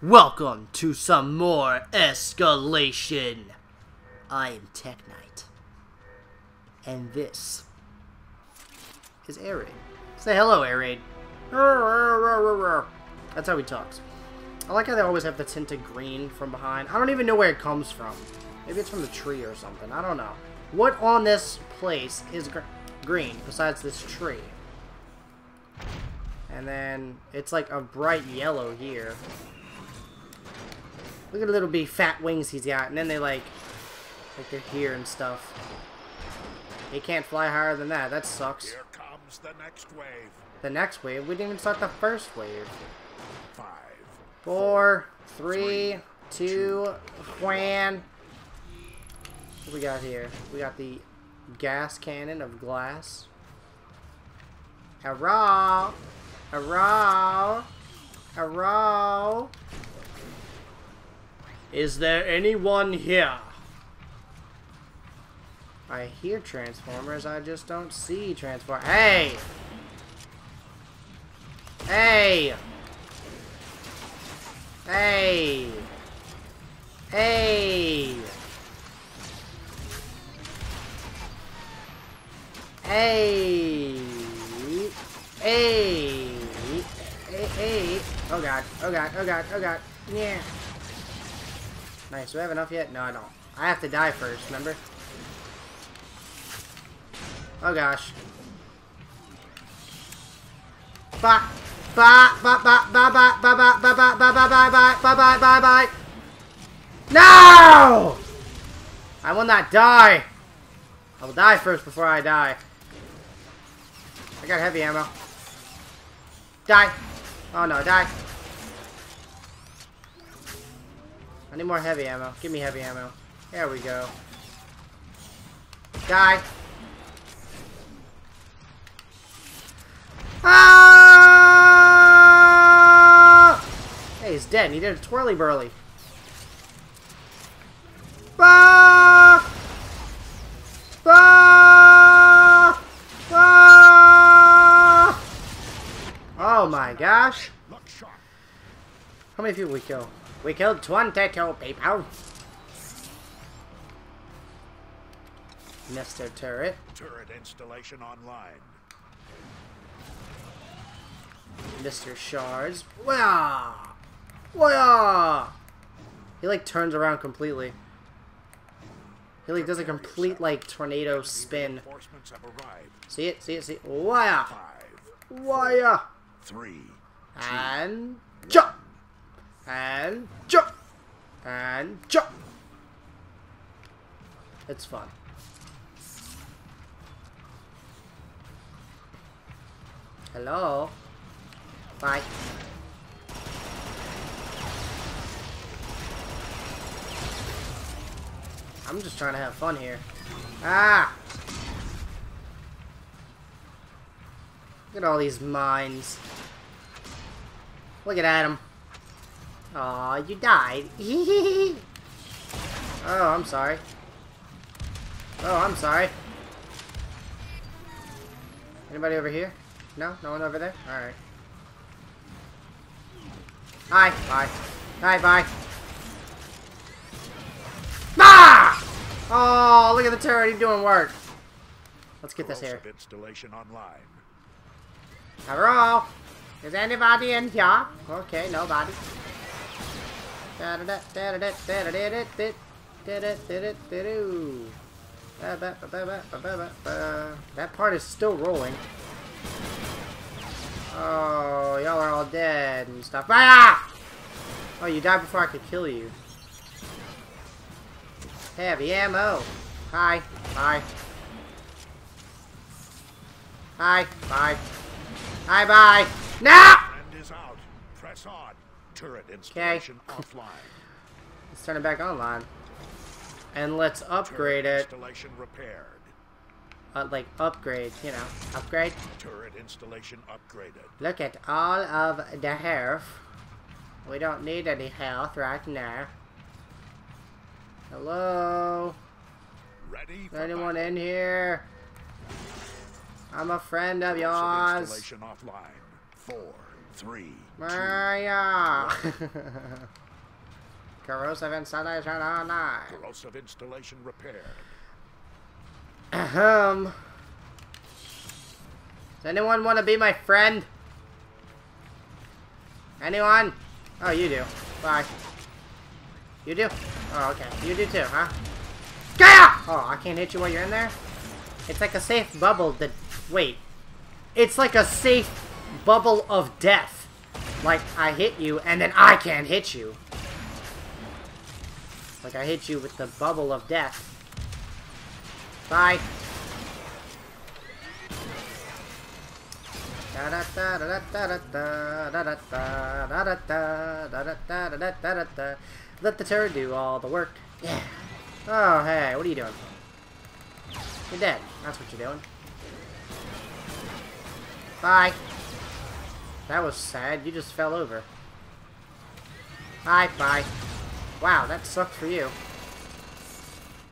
Welcome to some more Escalation. I am Tech Knight. And this is Air Raid. Say hello, Air Raid. That's how he talks. I like how they always have the tinted green from behind. I don't even know where it comes from. Maybe it's from the tree or something. I don't know. What on this place is green besides this tree? And then it's like a bright yellow here. Look at the little big fat wings he's got. And then they like they're here and stuff. He can't fly higher than that. That sucks. Here comes the next wave. The next wave? We didn't even start the first wave. 5, 4, 3, 2, Juan. What we got here? We got the gas cannon of glass. Hurrah! Hurrah! Hurrah! Is there anyone here? I hear Transformers, I just don't see Transformers. Hey! Hey! Hey! Hey! Hey! Hey! Hey! Oh god, oh god, oh god, oh god. Yeah. Nice, do I have enough yet? No, I don't. I have to die first, remember? Oh gosh. Bye. Bye. Bye. Bye. Bye. Bye. Bye. Bye. Bye. Bye. Bye. Bye. Bye. Bye. Bye. Bye. Bye. Bye. No! I will not die. I will die first before I die. I got heavy ammo. Die. Oh no, die. I need more heavy ammo. Give me heavy ammo. There we go. Die. Ah! Hey, he's dead. He did a twirly burly. Ah! Ah! Ah! Oh my gosh. How many people we kill? We killed 22 people. Mr. Turret. Turret installation online. Mr. Shards. Wah! Wah! He like turns around completely. He like does a complete like tornado spin. See it? See it? See it? Wah! 5, Wah! 3, and jump! And jump! And jump! It's fun. Hello? Bye. I'm just trying to have fun here. Ah! Look at all these mines. Look at Adam. Aw, you died. Oh, I'm sorry. Oh, I'm sorry. Anybody over here? No? No one over there? Alright. Hi. Bye. Hi, bye. Ah! Oh, look at the turret. He's doing work. Let's get this here. Installation online. Hello? Is anybody in here? Okay, nobody. That part is still rolling. Oh, y'all are all dead and stuff. Ah! Oh, you died before I could kill you. Heavy ammo. Hi. Bye. Hi. Bye. Hi. Bye. No! Friend is out. Press on. Turret installation offline. Let's turn it back online. And let's upgrade it. Installation repaired. Like upgrade, you know. Upgrade. Turret installation upgraded. Look at all of the health. We don't need any health right now. Hello? Ready for Anyone battle. in here? I'm a friend of yours. Installation offline. 4, 3, 2, Maya. Corrosive installation online. corrosive installation repaired. Does anyone want to be my friend? Anyone? Oh, you do. Bye. You do? Oh, okay. You do too, huh? Gah! Oh, I can't hit you while you're in there? It's like a safe bubble that... Wait. It's like a safe bubble of death. Like, I hit you, and then I can't hit you. Like, I hit you with the bubble of death. Bye. Let the turd do all the work. Yeah. Oh, hey, what are you doing? You're dead. That's what you're doing. Bye. That was sad. You just fell over. Bye, bye. Wow, that sucked for you.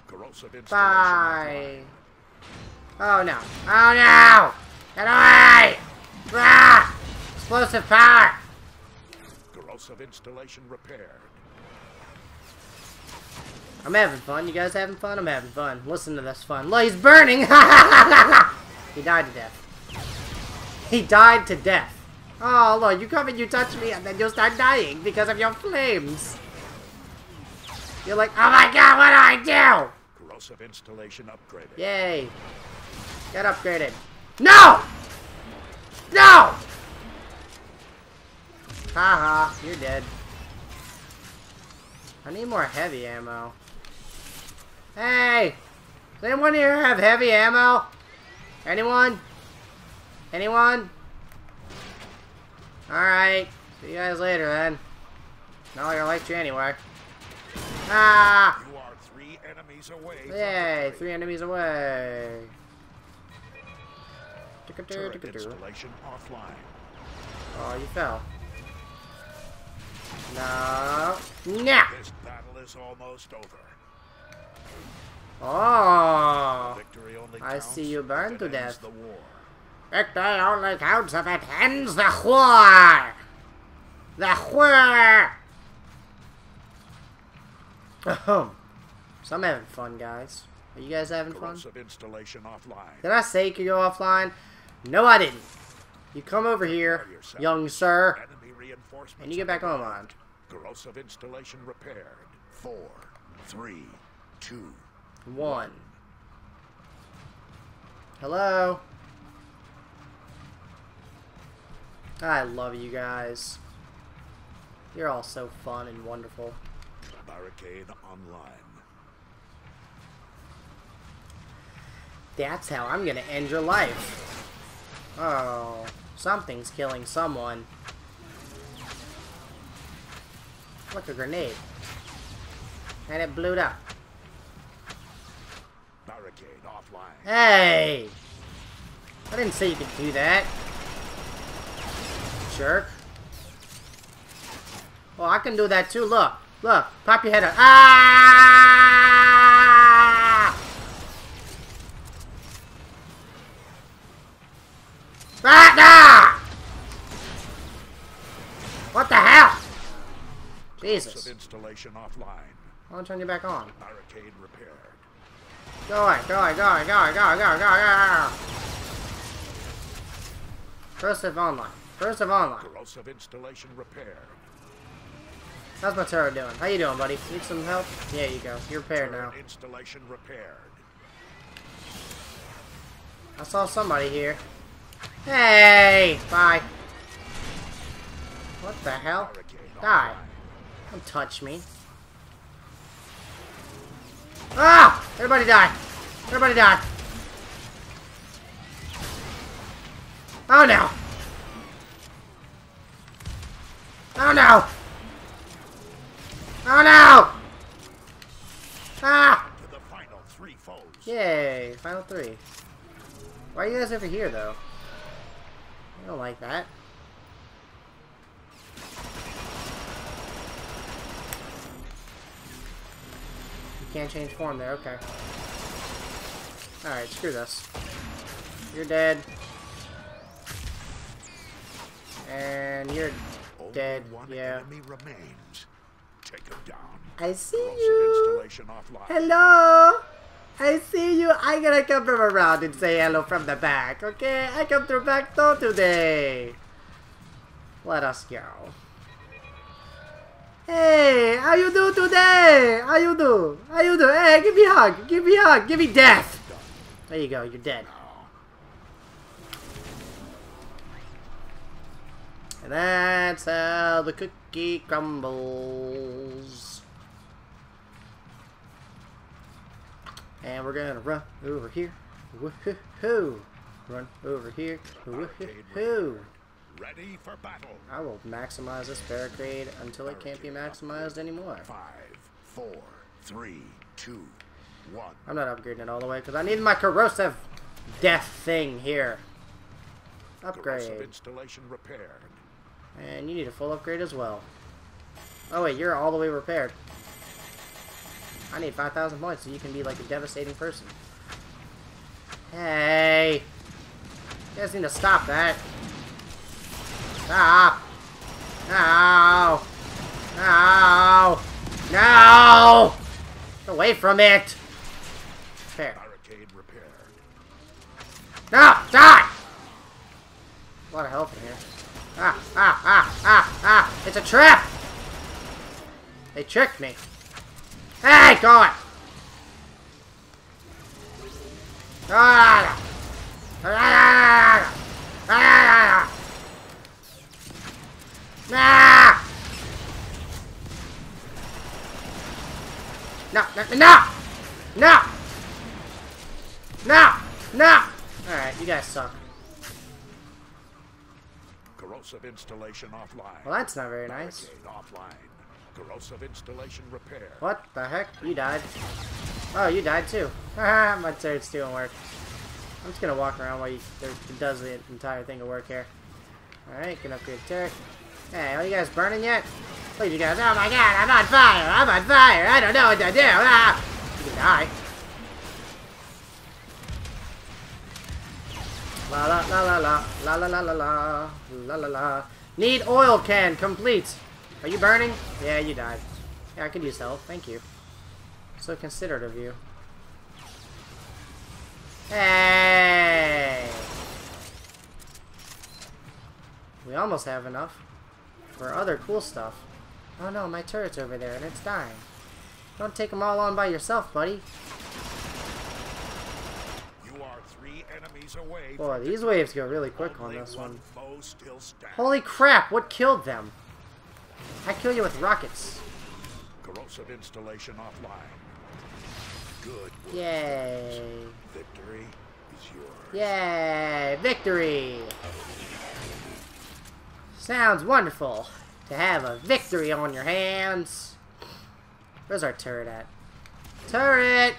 Corrosive installation Bye. Oh no. Oh no! Get away! Ah! Explosive power! corrosive installation repaired. I'm having fun. You guys having fun? I'm having fun. Listen to this fun. Look, he's burning! He died to death. He died to death. Oh, look, you come and you touch me and then you'll start dying because of your flames. You're like, oh my god, what do I do? Corrosive installation upgraded. Yay. Get upgraded. No! No! Haha, you're dead. I need more heavy ammo. Hey! Does anyone here have heavy ammo? Anyone? Anyone? Alright. See you guys later then. Not like I liked you anyway. Ah! You are 3 enemies away. Yay! 3 enemies away. Turret installation offline. Oh, you fell. No. Nah. This battle is almost over. Oh. Victory only I counts see you burn if to it ends death. the war. Victory only counts if it ends the war. The war. So I'm having fun, guys. Are you guys having fun? Corrosive installation offline. Did I say you could go offline? No, I didn't. You come over here, young sir, Enemy reinforcements and you get back online. Corrosive installation repaired. 4, 3, 2. 1. Hello? I love you guys. You're all so fun and wonderful. Barricade online. That's how I'm gonna end your life. Oh, something's killing someone. Look, a grenade. And it blew up. Barricade offline. Hey! I didn't say you could do that. Jerk. Oh, I can do that too. Look. Look. Pop your head up. Ah! Ah! What the hell? Jesus. Corrosive installation offline. I want to turn you back on. Barricade repaired. Go away, go away, go away, go away, go away, go away, go away. Corrosive online. Corrosive online. Corrosive installation repaired. How's my turret doing? How you doing, buddy? Need some help? Yeah, you go. You're repaired now. Turret installation repaired. I saw somebody here. Hey! Bye. What the hell? Barricade Die. offline. Don't touch me. Ah! Everybody die! Everybody die! Oh no! Oh no! Oh no! Ah! To the final 3 foes. Yay! Final 3. Why are you guys over here, though? I don't like that. You can't change form there, okay. Alright, screw this. You're dead. And you're dead. Only one Yeah. enemy remains. Take him down. I see Corrosive you. installation offline. Hello. I see you. I'm gonna come from around and say hello from the back. Okay, I come through back door today. Let us go. Hey, how you do today? How you do? How you do? Hey, give me a hug. Give me a hug. Give me death. There you go. You're dead. And that's how the cookie crumbles. And we're gonna run over here. Woohoo! Run over here. Woohoo! Ready for battle. I will maximize this barricade until it can't be maximized anymore. 5, 4, 3, 2, 1. I'm not upgrading it all the way because I need my corrosive death thing here. Upgrade. Corrosive installation repaired. And you need a full upgrade as well. Oh wait, you're all the way repaired. I need 5,000 points so you can be like a devastating person. Hey! You guys need to stop that. Stop! No! No! No! Get away from it! There. Barricade repaired. No! Die! A lot of health in here. It's a trap! They tricked me. Hey, go it! No! No! No! No! Alright, you guys suck. Corrosive installation offline. Well, that's not very nice. Barricade offline. Corrosive installation repaired. What the heck? You died. Oh, you died too. Haha, my turret's doing work. I'm just gonna walk around while it does the entire thing of work here. Alright, can upgrade turret. Hey, are you guys burning yet? Look at you guys. Oh my god, I'm on fire! I'm on fire! I don't know what to do! Ah! You can die. La la la la la la la la la la la la la. Need oil can complete. Are you burning? Yeah, you died. Yeah, I could use help. Thank you. So considerate of you. Hey! We almost have enough for other cool stuff. Oh no, my turret's over there and it's dying. Don't take them all on by yourself, buddy. You are 3 enemies away. Boy, these waves go really quick on this one. Foe still stands. Holy crap, what killed them? I kill you with rockets. Corrosive installation offline. Good work. Yay. Victory is yours. Yay! Victory! Sounds wonderful to have a victory on your hands. Where's our turret at? Turret!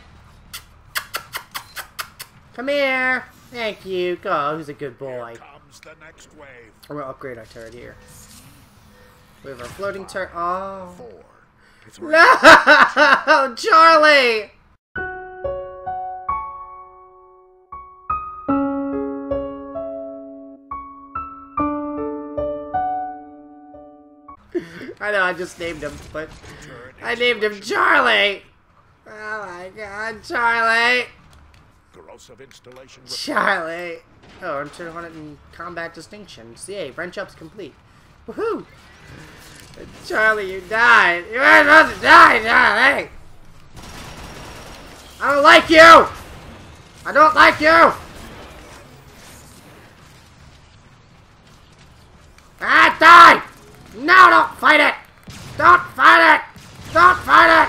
Come here! Thank you. Go, who's a good boy. Here comes the next wave. I'm gonna upgrade our turret here. We have our floating turret. Oh. 4, 3. No! Charlie! I know, I just named him, but I named him Charlie! Oh my god, Charlie! Corrosive installation. Charlie! Oh, I'm 200 in combat distinctions. Yay, branch up's complete. Woohoo! Charlie, you died! You weren't supposed to die, Charlie! I don't like you! I don't like you! Ah, die! No, don't fight it! Don't fight it! Don't fight it!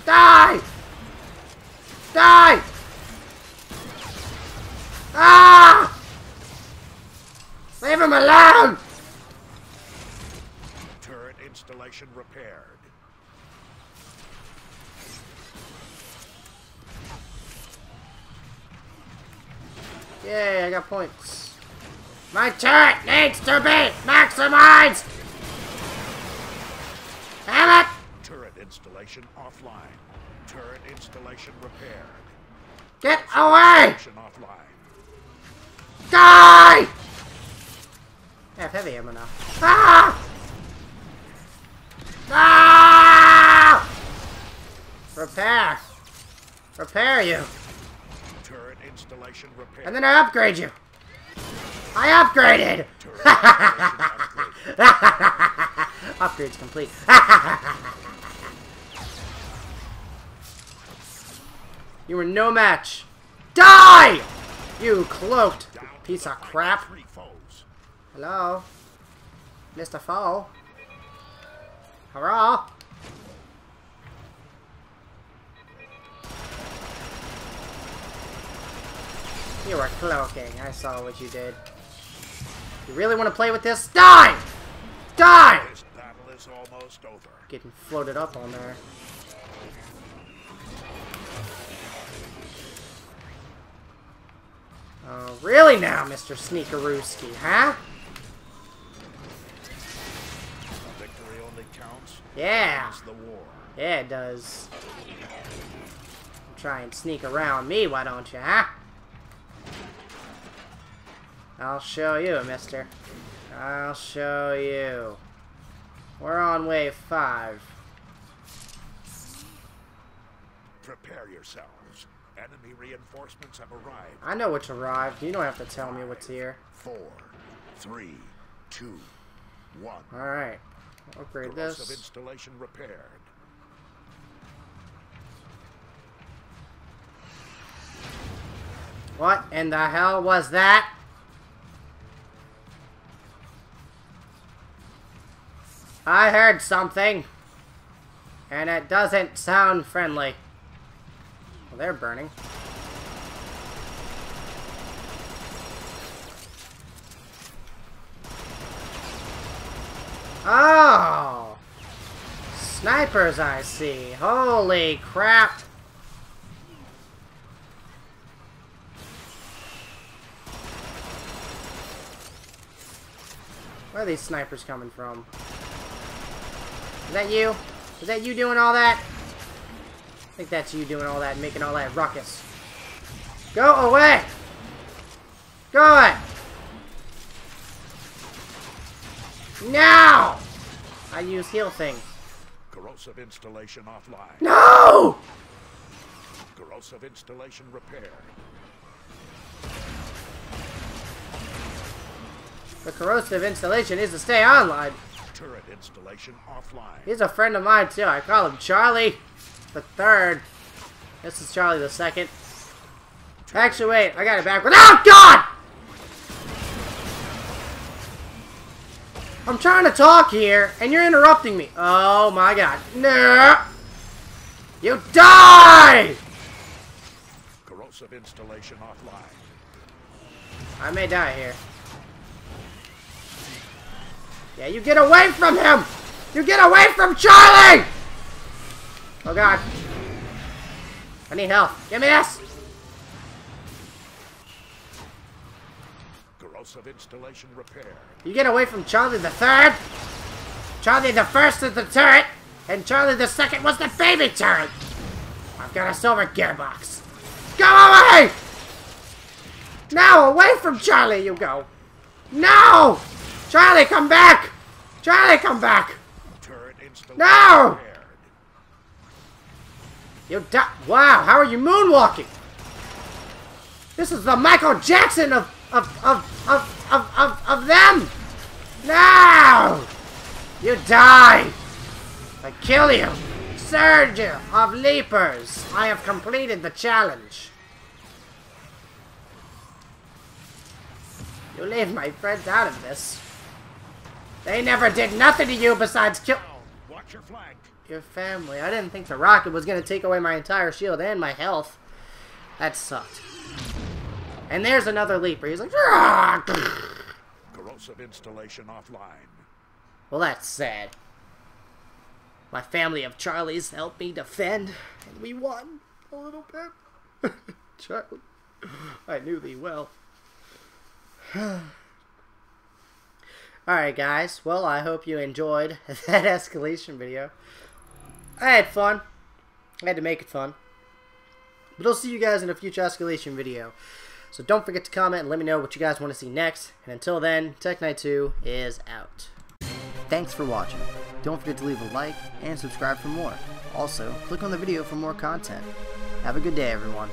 Die! Die! Ah! Leave him alone! Turret installation repaired. Yay, I got points. My turret needs to be maximized! Damn it! Turret installation offline. Turret installation repaired. Get away! Installation offline. Die! I have heavy ammo now. Ah! Ah! Repair. Repair you. Turret installation repair. And then I upgrade you. I upgraded. Upgrade's complete. You were no match. Die! You cloaked piece of crap. Hello? Mr. Foe? Hurrah! You were cloaking. I saw what you did. You really want to play with this? Die! Die! This battle is almost over. Getting floated up on there. Oh, really now, Mr. Sneakerooski, huh? Victory only counts. Yeah. Wins the war. Yeah, it does. Try and sneak around me, why don't you, huh? I'll show you, mister. I'll show you. We're on wave 5. Prepare yourselves. Enemy reinforcements have arrived. I know what's arrived. You don't have to tell me what's here. 4, 3, 2, 1. Alright. Upgrade Corrosive this. installation repaired. What in the hell was that? I heard something. And it doesn't sound friendly. Well, they're burning. Oh! Snipers, I see. Holy crap! Where are these snipers coming from? Is that you? Is that you doing all that? I think that's you doing all that, making all that ruckus. Go away! Go away! Now! I use heal thing. Corrosive installation offline. No! Corrosive installation repaired. The corrosive installation is to stay online. Turret installation offline. He's a friend of mine too. I call him Charlie the Third. This is Charlie the Second. Actually, wait, I got it backwards. Oh God! I'm trying to talk here, and you're interrupting me. Oh my God! No! You die! Corrosive installation offline. I may die here. Yeah, you get away from him! You get away from Charlie! Oh God. I need help. Give me this! Corrosive installation repaired. You get away from Charlie the Third. Charlie the First is the turret, and Charlie the Second was the baby turret. I've got a silver gearbox. Go away! Now, away from Charlie you go. No! Charlie, come back! Charlie, come back! Turret installation No! repaired. You die. Wow, how are you moonwalking? This is the Michael Jackson of them! No! You die! I kill you! Surge of Leapers! I have completed the challenge. You leave my friends out of this. They never did nothing to you besides kill Watch your flank. your family. I didn't think the rocket was going to take away my entire shield and my health. That sucked. And there's another leaper. He's like, "Rah!" Corrosive installation offline. Well, that's sad. My family of Charlies helped me defend, and we won a little bit. Charlie, I knew thee well. Alright guys, well I hope you enjoyed that escalation video. I had fun. I had to make it fun. But I'll see you guys in a future escalation video. So don't forget to comment and let me know what you guys want to see next. And until then, Tech Knight 2 is out. Thanks for watching. Don't forget to leave a like and subscribe for more. Also, click on the video for more content. Have a good day, everyone.